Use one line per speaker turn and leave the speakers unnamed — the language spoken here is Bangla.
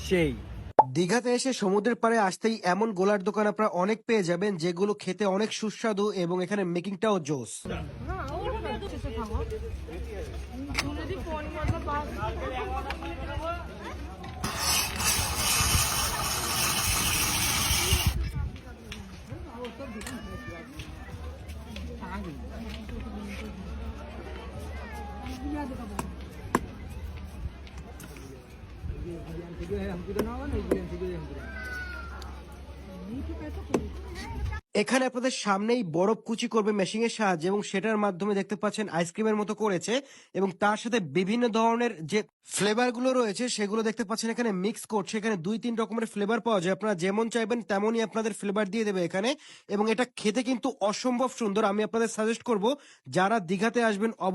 সেই
দীঘাতে এসে সমুদ্রের পাড়ে আসতেই এমন গোলার দোকান আপনারা অনেক পেয়ে যাবেন যেগুলো খেতে অনেক সুস্বাদু এবং এখানে মেকিংটাও জোস। এখানে আপনাদের সামনেই বরফ কুচি করবে মেশিং এর সাহায্যে এবং সেটার মাধ্যমে দেখতে পাচ্ছেন আইসক্রিমের মতো করেছে এবং তার সাথে বিভিন্ন ধরনের যে ফ্লেভার গুলো রয়েছে সেগুলো দেখতে পাচ্ছেন এখানে মিক্স করছে। এখানে 2-3 রকমের ফ্লেভার পাওয়া যায়, আপনারা যেমন চাইবেন তেমনই আপনাদের ফ্লেভার দিয়ে দেবে এখানে এবং এটা খেতে কিন্তু অসম্ভব সুন্দর। আমি আপনাদের সাজেস্ট করব যারা দীঘাতে আসবেন